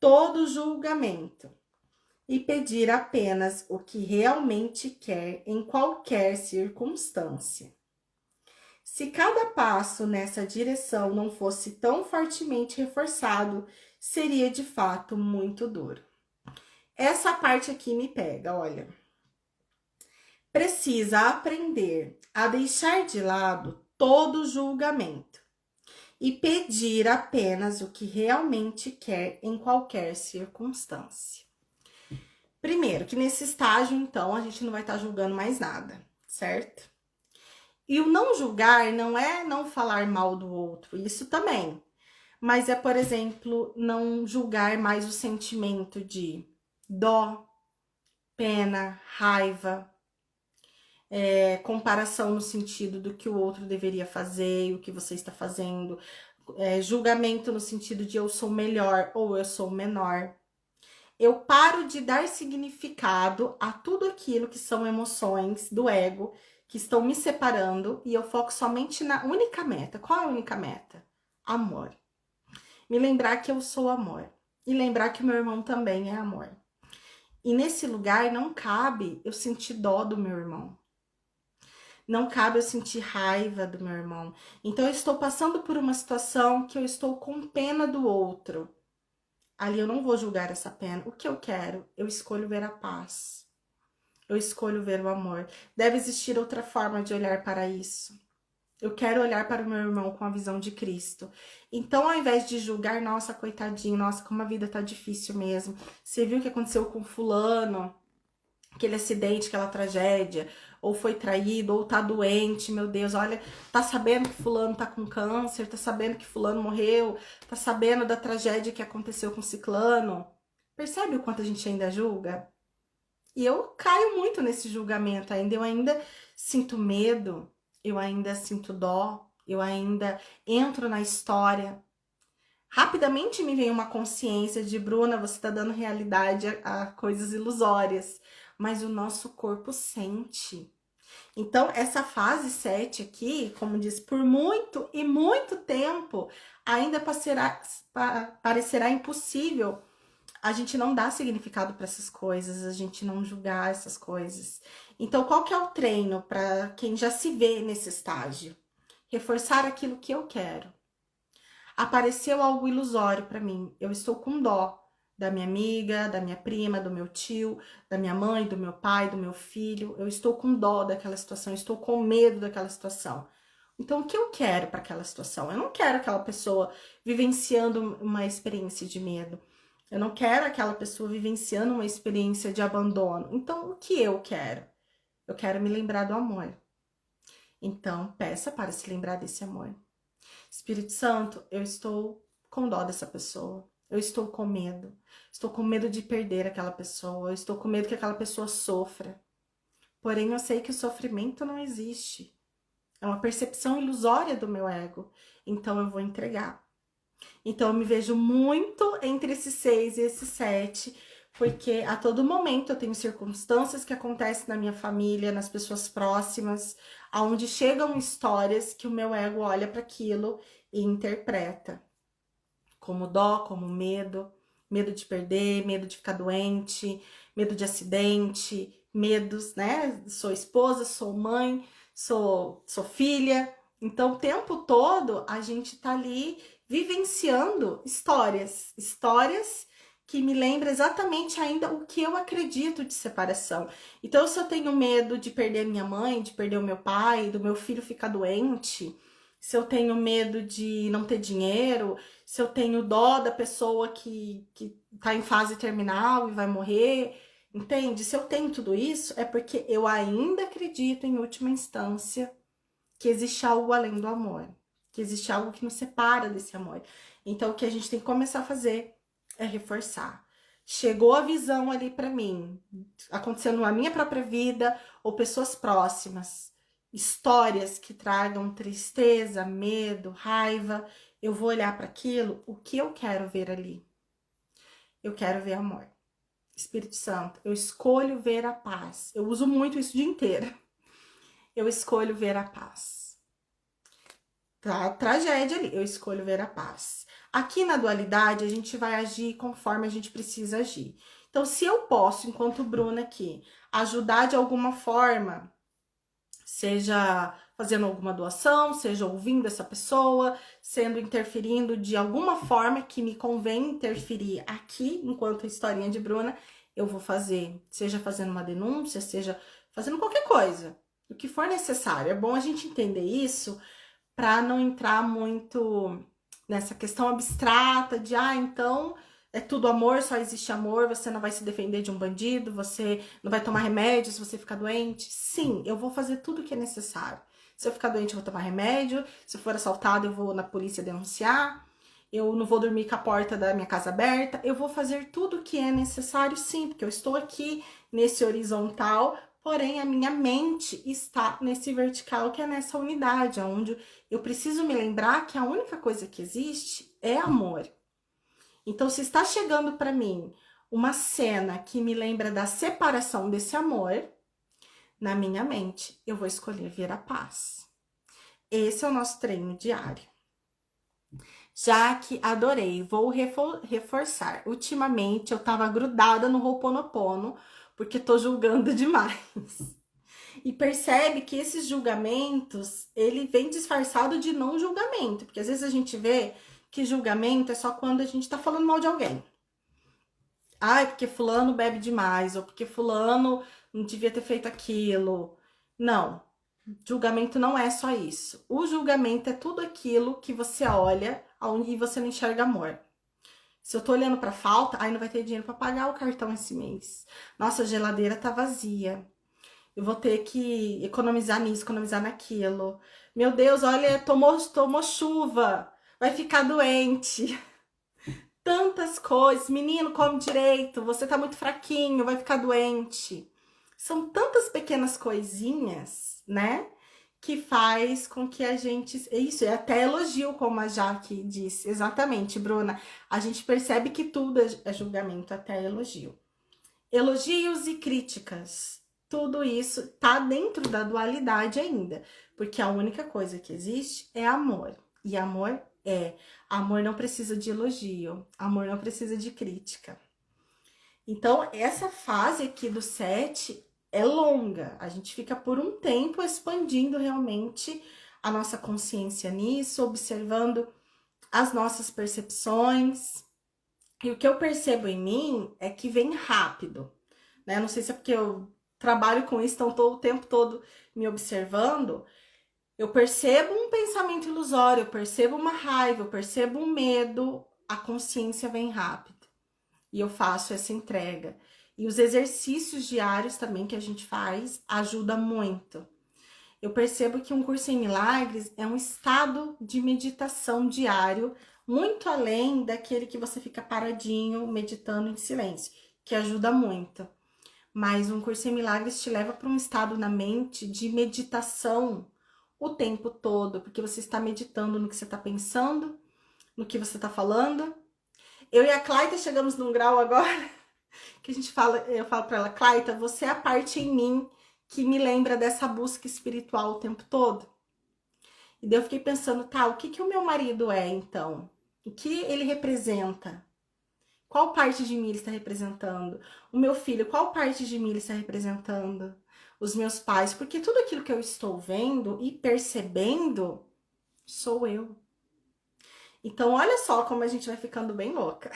todo julgamento e pedir apenas o que realmente quer em qualquer circunstância. Se cada passo nessa direção não fosse tão fortemente reforçado, seria de fato muito duro. Essa parte aqui me pega, olha. Precisa aprender a deixar de lado todo julgamento e pedir apenas o que realmente quer em qualquer circunstância. Primeiro, que nesse estágio, então, a gente não vai estar julgando mais nada, certo? E o não julgar não é não falar mal do outro, isso também. Mas é, por exemplo, não julgar mais o sentimento de dó, pena, raiva, comparação no sentido do que o outro deveria fazer e o que você está fazendo, julgamento no sentido de eu sou melhor ou eu sou menor. Eu paro de dar significado a tudo aquilo que são emoções do ego que estão me separando e eu foco somente na única meta. Qual é a única meta? Amor. Me lembrar que eu sou amor. E lembrar que o meu irmão também é amor. E nesse lugar não cabe eu sentir dó do meu irmão. Não cabe eu sentir raiva do meu irmão. Então eu estou passando por uma situação que eu estou com pena do outro. Ali eu não vou julgar essa pena. O que eu quero? Eu escolho ver a paz. Eu escolho ver o amor. Deve existir outra forma de olhar para isso. Eu quero olhar para o meu irmão com a visão de Cristo. Então, ao invés de julgar, nossa, coitadinho, nossa, como a vida tá difícil mesmo. Você viu o que aconteceu com fulano? aquele acidente, aquela tragédia, ou foi traído, ou tá doente, meu Deus, olha, tá sabendo que fulano tá com câncer, tá sabendo que fulano morreu, tá sabendo da tragédia que aconteceu com ciclano. Percebe o quanto a gente ainda julga? E eu caio muito nesse julgamento ainda, eu ainda sinto medo, eu ainda sinto dó, eu ainda entro na história. Rapidamente me vem uma consciência de, Bruna, você está dando realidade a coisas ilusórias, mas o nosso corpo sente. Então, essa fase 7 aqui, como diz, por muito e muito tempo, ainda parecerá impossível a gente não dar significado para essas coisas, a gente não julgar essas coisas. Então, qual que é o treino para quem já se vê nesse estágio? Reforçar aquilo que eu quero. Apareceu algo ilusório para mim. Eu estou com dó da minha amiga, da minha prima, do meu tio, da minha mãe, do meu pai, do meu filho. Eu estou com dó daquela situação, estou com medo daquela situação. Então, o que eu quero para aquela situação? Eu não quero aquela pessoa vivenciando uma experiência de medo. Eu não quero aquela pessoa vivenciando uma experiência de abandono. Então, o que eu quero? Eu quero me lembrar do amor. Então, peça para se lembrar desse amor. Espírito Santo, eu estou com dó dessa pessoa. Eu estou com medo. Estou com medo de perder aquela pessoa. Eu estou com medo que aquela pessoa sofra. Porém, eu sei que o sofrimento não existe. É uma percepção ilusória do meu ego. Então, eu vou entregar. Então, eu me vejo muito entre esse 6 e esse 7, porque a todo momento eu tenho circunstâncias que acontecem na minha família, nas pessoas próximas, aonde chegam histórias que o meu ego olha para aquilo e interpreta como dó, como medo, medo de perder, medo de ficar doente, medo de acidente, medos, né? Sou esposa, sou mãe, sou filha. Então, o tempo todo a gente tá ali vivenciando histórias que me lembram exatamente ainda o que eu acredito de separação. Então, se eu tenho medo de perder minha mãe, de perder o meu pai, do meu filho ficar doente, se eu tenho medo de não ter dinheiro, se eu tenho dó da pessoa que tá em fase terminal e vai morrer, entende? Se eu tenho tudo isso, é porque eu ainda acredito, em última instância, que existe algo além do amor, que existe algo que nos separa desse amor. Então, o que a gente tem que começar a fazer é reforçar. Chegou a visão ali para mim, acontecendo na minha própria vida ou pessoas próximas, histórias que tragam tristeza, medo, raiva, eu vou olhar para aquilo, o que eu quero ver ali? Eu quero ver amor. Espírito Santo, eu escolho ver a paz. Eu uso muito isso o dia inteiro. Eu escolho ver a paz. Tá? Tragédia ali, eu escolho ver a paz. Aqui na dualidade, a gente vai agir conforme a gente precisa agir. Então, se eu posso, enquanto Bruna aqui, ajudar de alguma forma, seja fazendo alguma doação, seja ouvindo essa pessoa, sendo interferindo de alguma forma que me convém interferir aqui, enquanto a historinha de Bruna, eu vou fazer, seja fazendo uma denúncia, seja fazendo qualquer coisa, o que for necessário. É bom a gente entender isso para não entrar muito nessa questão abstrata de, então é tudo amor, só existe amor, você não vai se defender de um bandido, você não vai tomar remédio se você ficar doente. Sim, eu vou fazer tudo o que é necessário. Se eu ficar doente, eu vou tomar remédio. Se eu for assaltado, eu vou na polícia denunciar. Eu não vou dormir com a porta da minha casa aberta. Eu vou fazer tudo o que é necessário, sim, porque eu estou aqui nesse horizontal, porém a minha mente está nesse vertical, que é nessa unidade, onde eu preciso me lembrar que a única coisa que existe é amor. Então, se está chegando para mim uma cena que me lembra da separação desse amor, na minha mente, eu vou escolher ver a paz. Esse é o nosso treino diário. Já que adorei, vou reforçar. Ultimamente, eu tava grudada no Ho'oponopono, porque tô julgando demais. E percebe que esses julgamentos, ele vem disfarçado de não julgamento, porque às vezes a gente vê que julgamento é só quando a gente tá falando mal de alguém. Porque fulano bebe demais, ou porque fulano não devia ter feito aquilo. Não, julgamento não é só isso. O julgamento é tudo aquilo que você olha e você não enxerga amor. Se eu tô olhando pra falta, aí não vai ter dinheiro pra pagar o cartão esse mês. Nossa, a geladeira tá vazia. Eu vou ter que economizar nisso, economizar naquilo. Meu Deus, olha, tomou chuva. Vai ficar doente. Tantas coisas. Menino, come direito. Você tá muito fraquinho, vai ficar doente. São tantas pequenas coisinhas, né? Que faz com que a gente... Isso, é até elogio, como a Jaque disse. Exatamente, Bruna. A gente percebe que tudo é julgamento, até elogio. Elogios e críticas. Tudo isso tá dentro da dualidade ainda. Porque a única coisa que existe é amor. E amor não precisa de elogio. Amor não precisa de crítica. Então, essa fase aqui do 7 é longa. A gente fica por um tempo expandindo realmente a nossa consciência nisso, observando as nossas percepções. E o que eu percebo em mim é que vem rápido, né? Não sei se é porque eu trabalho com isso, então tô o tempo todo me observando. Eu percebo um pensamento ilusório, eu percebo uma raiva, eu percebo um medo, a consciência vem rápido. E eu faço essa entrega. E os exercícios diários também que a gente faz ajuda muito. Eu percebo que um curso em milagres é um estado de meditação diário, muito além daquele que você fica paradinho, meditando em silêncio, que ajuda muito. Mas um curso em milagres te leva para um estado na mente de meditação o tempo todo, porque você está meditando no que você está pensando, no que você está falando. Eu e a Claita chegamos num grau agora que a gente fala, eu falo para ela, Claita, você é a parte em mim que me lembra dessa busca espiritual o tempo todo. E daí eu fiquei pensando, tá, o que o meu marido é então? O que ele representa? Qual parte de mim ele está representando? O meu filho, qual parte de mim ele está representando? Os meus pais, porque tudo aquilo que eu estou vendo e percebendo sou eu. Então, olha só como a gente vai ficando bem louca.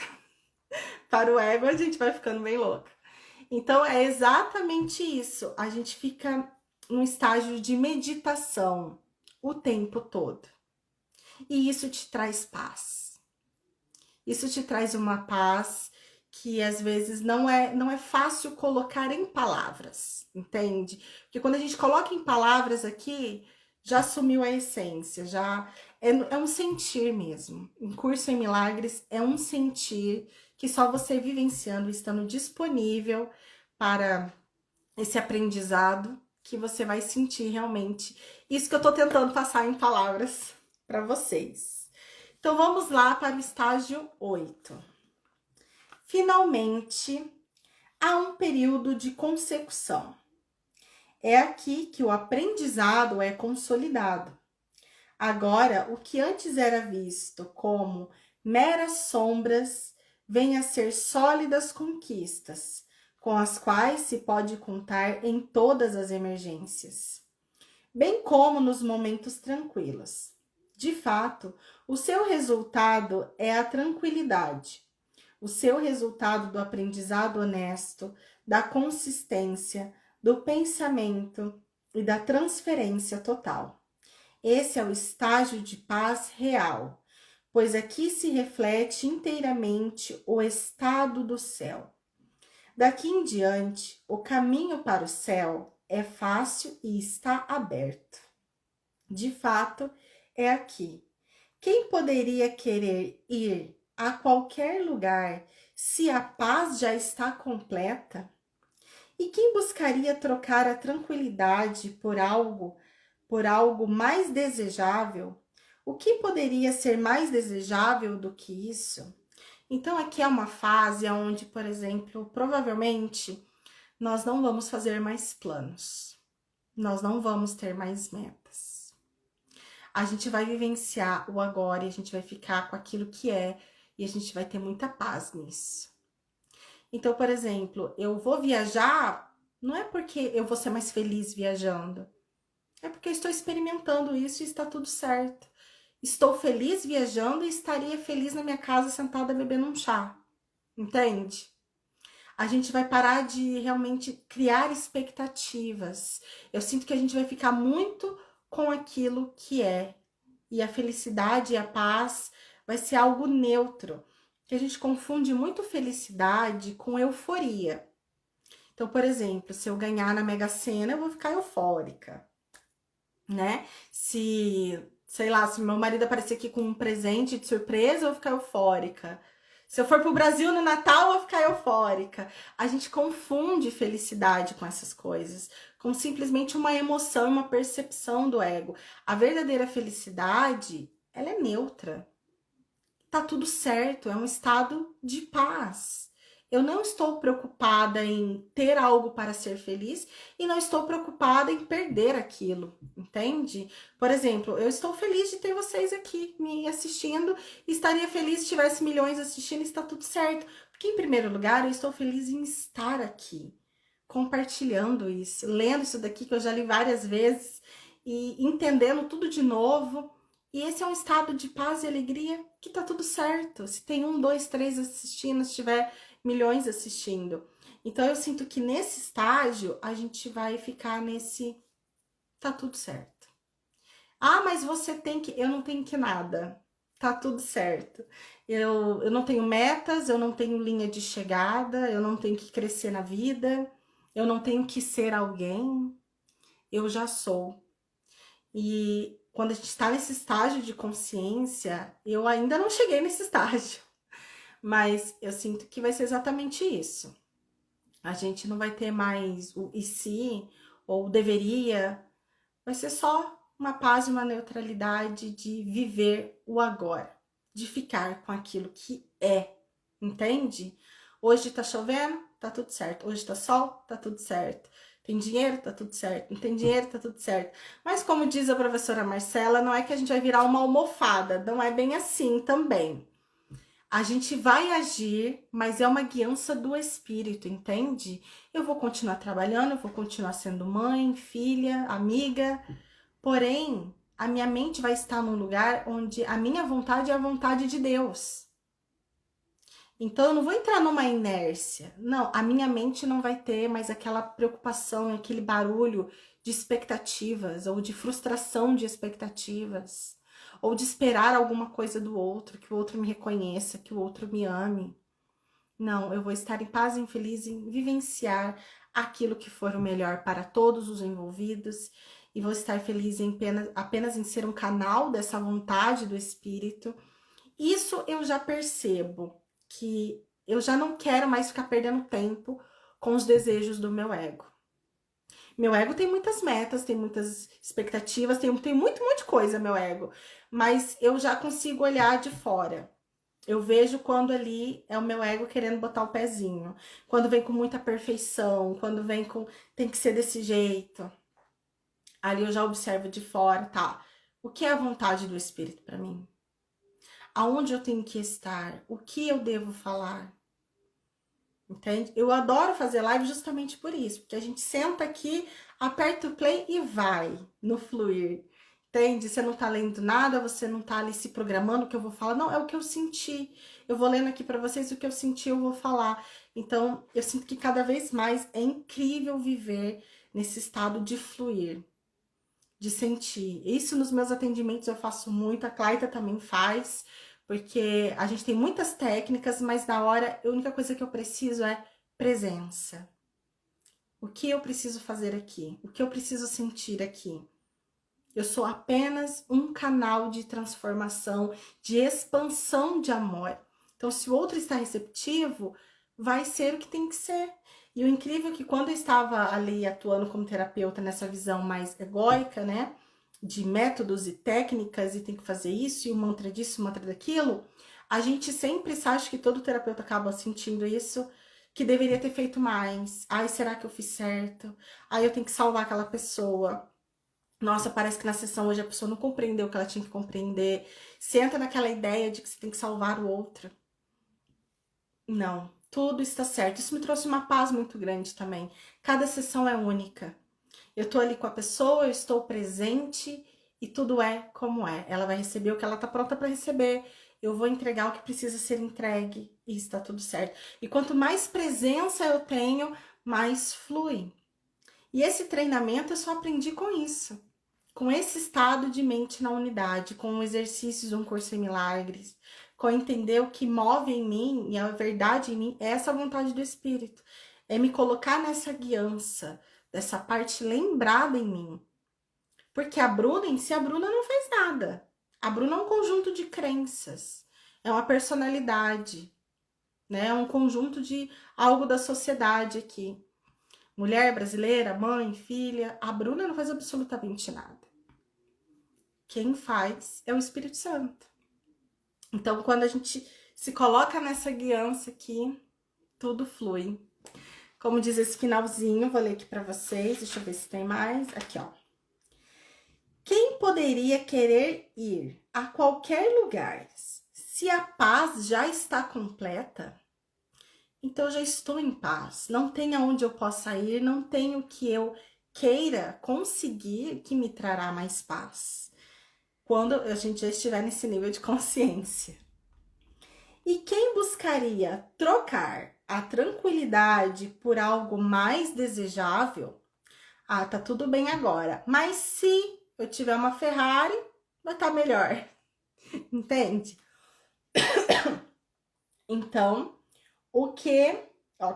Para o ego, a gente vai ficando bem louca. Então, é exatamente isso. A gente fica num estágio de meditação o tempo todo. E isso te traz paz. Isso te traz uma paz que às vezes não é fácil colocar em palavras, entende? Porque quando a gente coloca em palavras aqui, já sumiu a essência, já é um sentir mesmo. Um curso em milagres é um sentir que só você vivenciando, estando disponível para esse aprendizado, que você vai sentir realmente isso que eu tô tentando passar em palavras para vocês. Então vamos lá para o estágio 8. Finalmente, há um período de consecução. É aqui que o aprendizado é consolidado. Agora, o que antes era visto como meras sombras, vem a ser sólidas conquistas, com as quais se pode contar em todas as emergências, bem como nos momentos tranquilos. De fato, o seu resultado é a tranquilidade, o seu resultado do aprendizado honesto, da consistência, do pensamento e da transferência total. Esse é o estágio de paz real, pois aqui se reflete inteiramente o estado do céu. Daqui em diante, o caminho para o céu é fácil e está aberto. De fato, é aqui. Quem poderia querer ir a qualquer lugar se a paz já está completa? E quem buscaria trocar a tranquilidade por algo mais desejável? O que poderia ser mais desejável do que isso? Então, aqui é uma fase onde, por exemplo, provavelmente nós não vamos fazer mais planos, nós não vamos ter mais metas. A gente vai vivenciar o agora e a gente vai ficar com aquilo que é e a gente vai ter muita paz nisso. Então, por exemplo, eu vou viajar, não é porque eu vou ser mais feliz viajando, é porque eu estou experimentando isso e está tudo certo. Estou feliz viajando e estaria feliz na minha casa sentada bebendo um chá, entende? A gente vai parar de realmente criar expectativas. Eu sinto que a gente vai ficar muito com aquilo que é. E a felicidade e a paz vai ser algo neutro. que a gente confunde muito felicidade com euforia. Então, por exemplo, se eu ganhar na Mega Sena, eu vou ficar eufórica, né? Se, sei lá, se meu marido aparecer aqui com um presente de surpresa, eu vou ficar eufórica. Se eu for pro Brasil no Natal, eu vou ficar eufórica. A gente confunde felicidade com essas coisas, com simplesmente uma emoção, uma percepção do ego. A verdadeira felicidade, ela é neutra. Tá tudo certo, é um estado de paz. Eu não estou preocupada em ter algo para ser feliz e não estou preocupada em perder aquilo, entende? Por exemplo, eu estou feliz de ter vocês aqui me assistindo, estaria feliz se tivesse milhões assistindo, está tudo certo. Porque, em primeiro lugar, eu estou feliz em estar aqui, compartilhando isso, lendo isso daqui que eu já li várias vezes e entendendo tudo de novo. E esse é um estado de paz e alegria que tá tudo certo. Se tem 1, 2, 3 assistindo, se tiver milhões assistindo. Então eu sinto que nesse estágio a gente vai ficar nesse tá tudo certo. Ah, mas você tem que. Eu não tenho que nada. Tá tudo certo. Eu não tenho metas, eu não tenho linha de chegada, eu não tenho que crescer na vida, eu não tenho que ser alguém, eu já sou. E quando a gente está nesse estágio de consciência, eu ainda não cheguei nesse estágio, mas eu sinto que vai ser exatamente isso. A gente não vai ter mais o e se ou deveria, vai ser só uma paz e uma neutralidade de viver o agora, de ficar com aquilo que é, entende? Hoje tá chovendo, tá tudo certo. Hoje tá sol, tá tudo certo. Tem dinheiro, tá tudo certo. Não tem dinheiro, tá tudo certo. Mas como diz a professora Marcela, não é que a gente vai virar uma almofada, não é bem assim também. A gente vai agir, mas é uma guiança do espírito, entende? Eu vou continuar trabalhando, eu vou continuar sendo mãe, filha, amiga, porém, a minha mente vai estar num lugar onde a minha vontade é a vontade de Deus. Então, eu não vou entrar numa inércia. Não, a minha mente não vai ter mais aquela preocupação, aquele barulho de expectativas ou de frustração de expectativas ou de esperar alguma coisa do outro, que o outro me reconheça, que o outro me ame. Não, eu vou estar em paz e feliz em vivenciar aquilo que for o melhor para todos os envolvidos e vou estar feliz em apenas em ser um canal dessa vontade do espírito. Isso eu já percebo que eu já não quero mais ficar perdendo tempo com os desejos do meu ego. Meu ego tem muitas metas, tem muitas expectativas, tem muito, monte de coisa, meu ego. Mas eu já consigo olhar de fora. Eu vejo quando ali é o meu ego querendo botar o pezinho. Quando vem com muita perfeição, quando vem com tem que ser desse jeito. Ali eu já observo de fora, tá? O que é a vontade do espírito para mim? Aonde eu tenho que estar? O que eu devo falar? Entende? Eu adoro fazer live justamente por isso, porque a gente senta aqui, aperta o play e vai no fluir. Entende? Você não tá lendo nada, você não tá ali se programando o que eu vou falar, não, é o que eu senti. Eu vou lendo aqui para vocês o que eu senti, eu vou falar. Então, eu sinto que cada vez mais é incrível viver nesse estado de fluir, de sentir. Isso nos meus atendimentos eu faço muito, a Claita também faz, porque a gente tem muitas técnicas, mas na hora a única coisa que eu preciso é presença. O que eu preciso fazer aqui? O que eu preciso sentir aqui? Eu sou apenas um canal de transformação, de expansão de amor. Então, se o outro está receptivo, vai ser o que tem que ser. E o incrível é que quando eu estava ali atuando como terapeuta nessa visão mais egóica, né? De métodos e técnicas, e tem que fazer isso, e o mantra disso, o mantra daquilo, a gente sempre acha que todo terapeuta acaba sentindo isso, que deveria ter feito mais. Ai, será que eu fiz certo? Ai, eu tenho que salvar aquela pessoa. Nossa, parece que na sessão hoje a pessoa não compreendeu o que ela tinha que compreender. Você entra naquela ideia de que você tem que salvar o outro. Não, tudo está certo. Isso me trouxe uma paz muito grande também. Cada sessão é única. Eu tô ali com a pessoa, eu estou presente e tudo é como é. Ela vai receber o que ela tá pronta para receber. Eu vou entregar o que precisa ser entregue e está tudo certo. E quanto mais presença eu tenho, mais flui. E esse treinamento eu só aprendi com isso. Com esse estado de mente na unidade, com exercícios de um curso em milagres, com entender o que move em mim e a verdade em mim, é essa vontade do Espírito. É me colocar nessa guiança, dessa parte lembrada em mim. Porque a Bruna em si, a Bruna não fez nada. A Bruna é um conjunto de crenças, é uma personalidade, né? É um conjunto de algo da sociedade aqui. Mulher brasileira, mãe, filha, a Bruna não faz absolutamente nada. Quem faz é o Espírito Santo. Então, quando a gente se coloca nessa guiança aqui, tudo flui. Como diz esse finalzinho, vou ler aqui para vocês, deixa eu ver se tem mais. Aqui, ó. Quem poderia querer ir a qualquer lugar se a paz já está completa? Então, eu já estou em paz. Não tem aonde eu possa ir, não tem o que eu queira conseguir que me trará mais paz. Quando a gente já estiver nesse nível de consciência. E quem buscaria trocar a tranquilidade por algo mais desejável? Ah, tá tudo bem agora. Mas se eu tiver uma Ferrari, vai estar melhor. Entende? Então,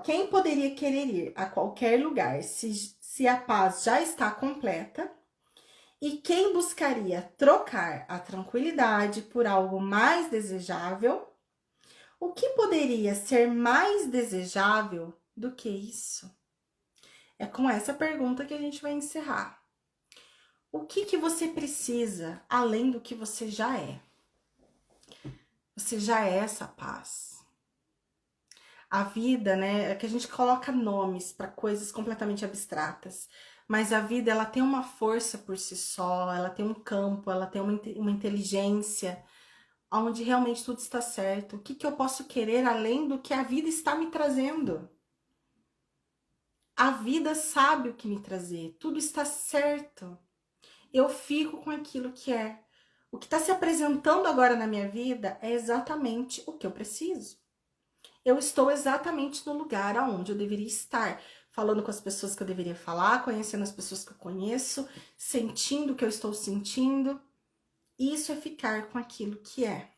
quem poderia querer ir a qualquer lugar se a paz já está completa? E quem buscaria trocar a tranquilidade por algo mais desejável? O que poderia ser mais desejável do que isso? É com essa pergunta que a gente vai encerrar. O que você precisa além do que você já é? Você já é essa paz. A vida, né, é que a gente coloca nomes para coisas completamente abstratas, mas a vida, ela tem uma força por si só, ela tem um campo, ela tem uma inteligência, onde realmente tudo está certo. O que eu posso querer além do que a vida está me trazendo? A vida sabe o que me trazer, tudo está certo. Eu fico com aquilo que é. O que está se apresentando agora na minha vida é exatamente o que eu preciso. Eu estou exatamente no lugar aonde eu deveria estar, falando com as pessoas que eu deveria falar, conhecendo as pessoas que eu conheço, sentindo o que eu estou sentindo. Isso é ficar com aquilo que é.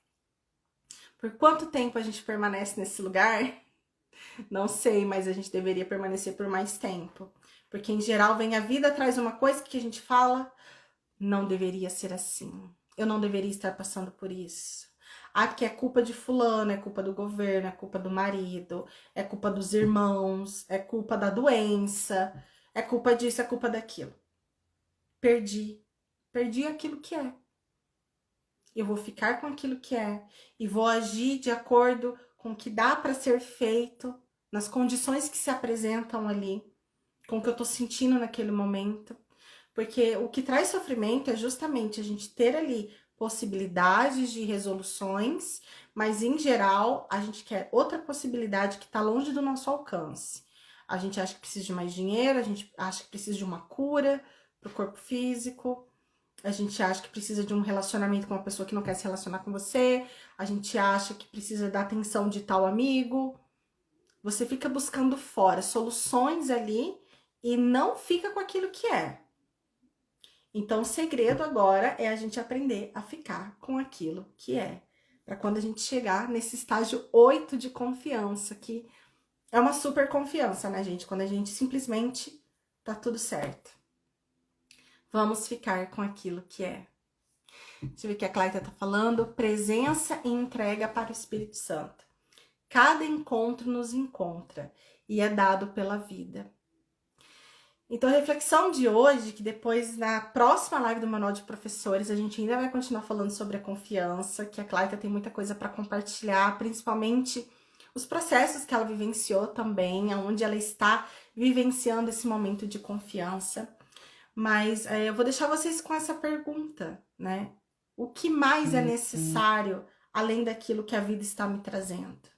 Por quanto tempo a gente permanece nesse lugar? Não sei, mas a gente deveria permanecer por mais tempo. Porque em geral vem a vida, traz uma coisa que a gente fala, não deveria ser assim. Eu não deveria estar passando por isso. Ah, que é culpa de fulano, é culpa do governo, é culpa do marido, é culpa dos irmãos, é culpa da doença, é culpa disso, é culpa daquilo. Perdi aquilo que é. Eu vou ficar com aquilo que é e vou agir de acordo com o que dá para ser feito, nas condições que se apresentam ali, com o que eu tô sentindo naquele momento. Porque o que traz sofrimento é justamente a gente ter ali possibilidades de resoluções, mas em geral a gente quer outra possibilidade que está longe do nosso alcance. A gente acha que precisa de mais dinheiro, a gente acha que precisa de uma cura para o corpo físico, a gente acha que precisa de um relacionamento com uma pessoa que não quer se relacionar com você, a gente acha que precisa da atenção de tal amigo. Você fica buscando fora soluções ali e não fica com aquilo que é. Então, o segredo agora é a gente aprender a ficar com aquilo que é. Para quando a gente chegar nesse estágio 8 de confiança, que é uma super confiança, né, gente? Quando a gente simplesmente tá tudo certo. Vamos ficar com aquilo que é. Deixa eu ver o que a Cláudia tá falando. Presença e entrega para o Espírito Santo. Cada encontro nos encontra e é dado pela vida. Então, a reflexão de hoje, que depois na próxima live do Manual de Professores, a gente ainda vai continuar falando sobre a confiança, que a Cláudia tem muita coisa para compartilhar, principalmente os processos que ela vivenciou também, onde ela está vivenciando esse momento de confiança. Mas eu vou deixar vocês com essa pergunta, né? O que mais é necessário além daquilo que a vida está me trazendo?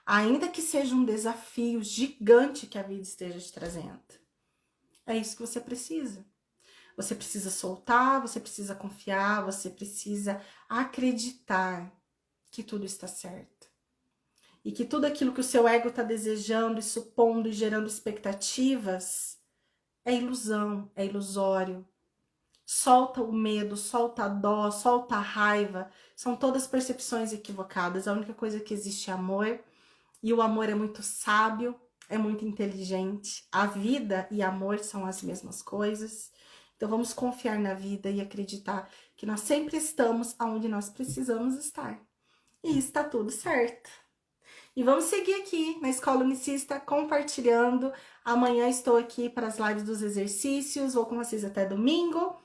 Ainda que seja um desafio gigante que a vida esteja te trazendo. É isso que você precisa. Você precisa soltar, você precisa confiar, você precisa acreditar que tudo está certo. E que tudo aquilo que o seu ego está desejando e supondo e gerando expectativas é ilusão, é ilusório. Solta o medo, solta a dó, solta a raiva. São todas percepções equivocadas. A única coisa que existe é amor. E o amor é muito sábio, é muito inteligente. A vida e amor são as mesmas coisas. Então vamos confiar na vida e acreditar que nós sempre estamos onde nós precisamos estar. E está tudo certo. E vamos seguir aqui na Escola Unicista compartilhando. Amanhã estou aqui para as lives dos exercícios, vou com vocês até domingo.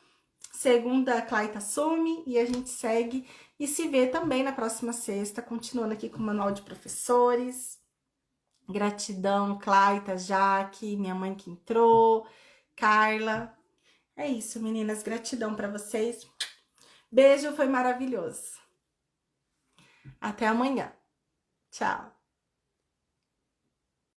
Segunda, a Claita assume e a gente segue e se vê também na próxima sexta, continuando aqui com o Manual de Professores. Gratidão, Claita, Jaque, minha mãe que entrou, Carla. É isso, meninas, gratidão para vocês. Beijo, foi maravilhoso. Até amanhã. Tchau.